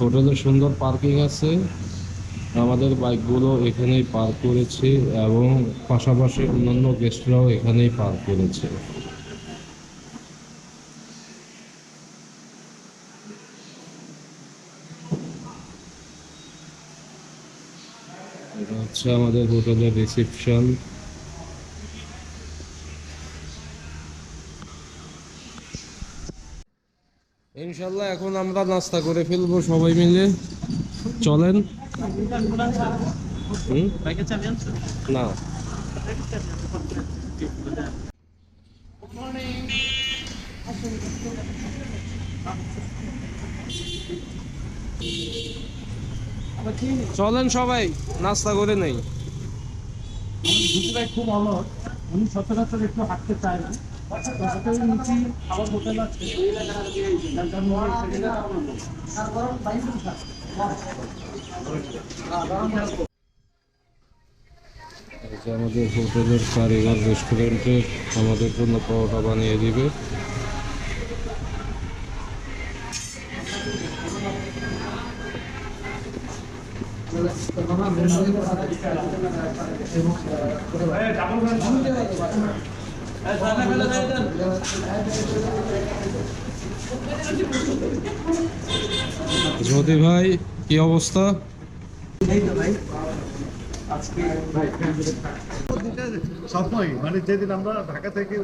হোটেলে সুন্দর পার্কিং আছে, আমাদের বাইকগুলো এখানেই পার্ক করেছি এবং পাশাপাশি অন্যান্য গেস্টরাও এখানেই পার্ক করেছে। এটা হচ্ছে আমাদের হোটেলের রিসেপশন। ইনশাল্লাহ এখন আমরা নাস্তা করে ফেলবো সবাই মিলে, চলেন। না, চলেন সবাই নাস্তা করে নেই। খুব ভালো, উনি সচরাচর একটু হাঁটতে চায় না, নিচে খাবার হোটেল আছে। আমাদের হোটেলের কারিগর রেস্টুরেন্টে আমাদের জন্য পরোটা বানিয়ে দিবে। জ্যোতি ভাই, কি অবস্থা? সময় মানে যেদিন আমরা ঢাকা থেকে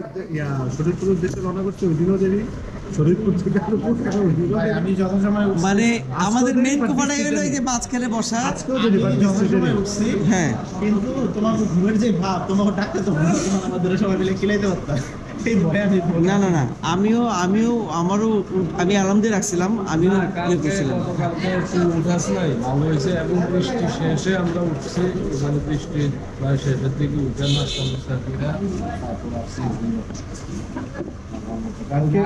শরীরপুর উদ্দেশ্যে রওনা করছি ওই দিনও দেরি, শরীরপুর থেকে আমি যথাসময় মানে আমাদের মেইন কোপাটাই হলো এই যে মাঝখানে বসা। আজকেও দেরি যথাসময় উঠছি, হ্যাঁ, কিন্তু তোমার ঘুমের যে ভাব, তোমাকে ডাকতে তো আমাদের সবাই মিলে খিলাইতে পারতাম। না না না, আমারও আমি আরাম দিয়ে রাখছিলাম, আমিও ইয়ে করছিলাম। উঠাস নাই, ভালো হয়েছে। এবং বৃষ্টি শেষে আমরা উঠছি, মানে বৃষ্টি প্রায় শেষের দিকে উঠে নাস্তা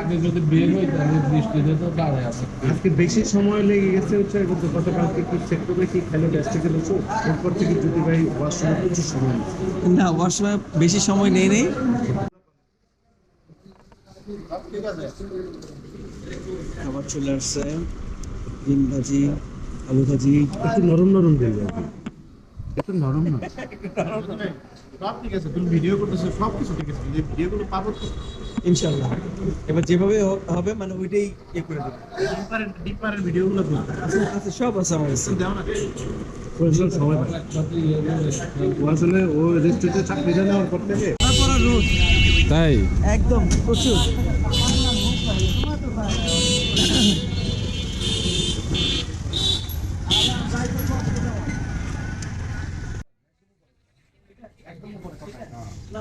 আগে যদি বের হই তাহলে বৃষ্টিতে তো দাঁড়ায় আছে। আজকে বেশি সময় লেগে গেছে হচ্ছে, কিন্তু গতকালকে কি চেক করবে কি খেলে টেস্ট থেকে বসো, এরপর থেকে যদি ভাই ওয়াশরুমে প্রচুর সময় না, ওয়াশরুমে বেশি সময় নেই। খাবার চলে আসছে, ডিম ভাজি, আলু ভাজি, একটু নরম নরম দিয়ে যাবে, একটু নরম না। সব ঠিক আছে, তুমি ভিডিও করতেছো, সব কিছু ঠিক আছে, যে ভিডিওগুলো পাবো তো ইনশাআল্লাহ। এবার যেভাবে হবে মানে ওইটাই ইয়ে করে দেবো। ডিপারের ভিডিওগুলো আচ্ছা, সব আছে আমার কাছে। দাও না, সময় পাই। ও আসলে ও রেস্টুরেন্টে চাকরি নেওয়ার পর থেকে তাই একদম প্রচুর।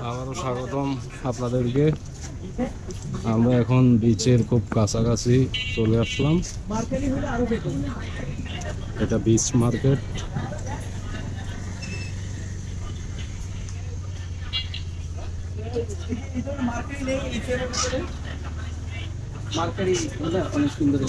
আবারও স্বাগতম আপনাদেরকে। আমরা এখন বিচের খুব কাছাকাছি চলে আসলাম। এটা বিচ মার্কেট। অনেক সুন্দর।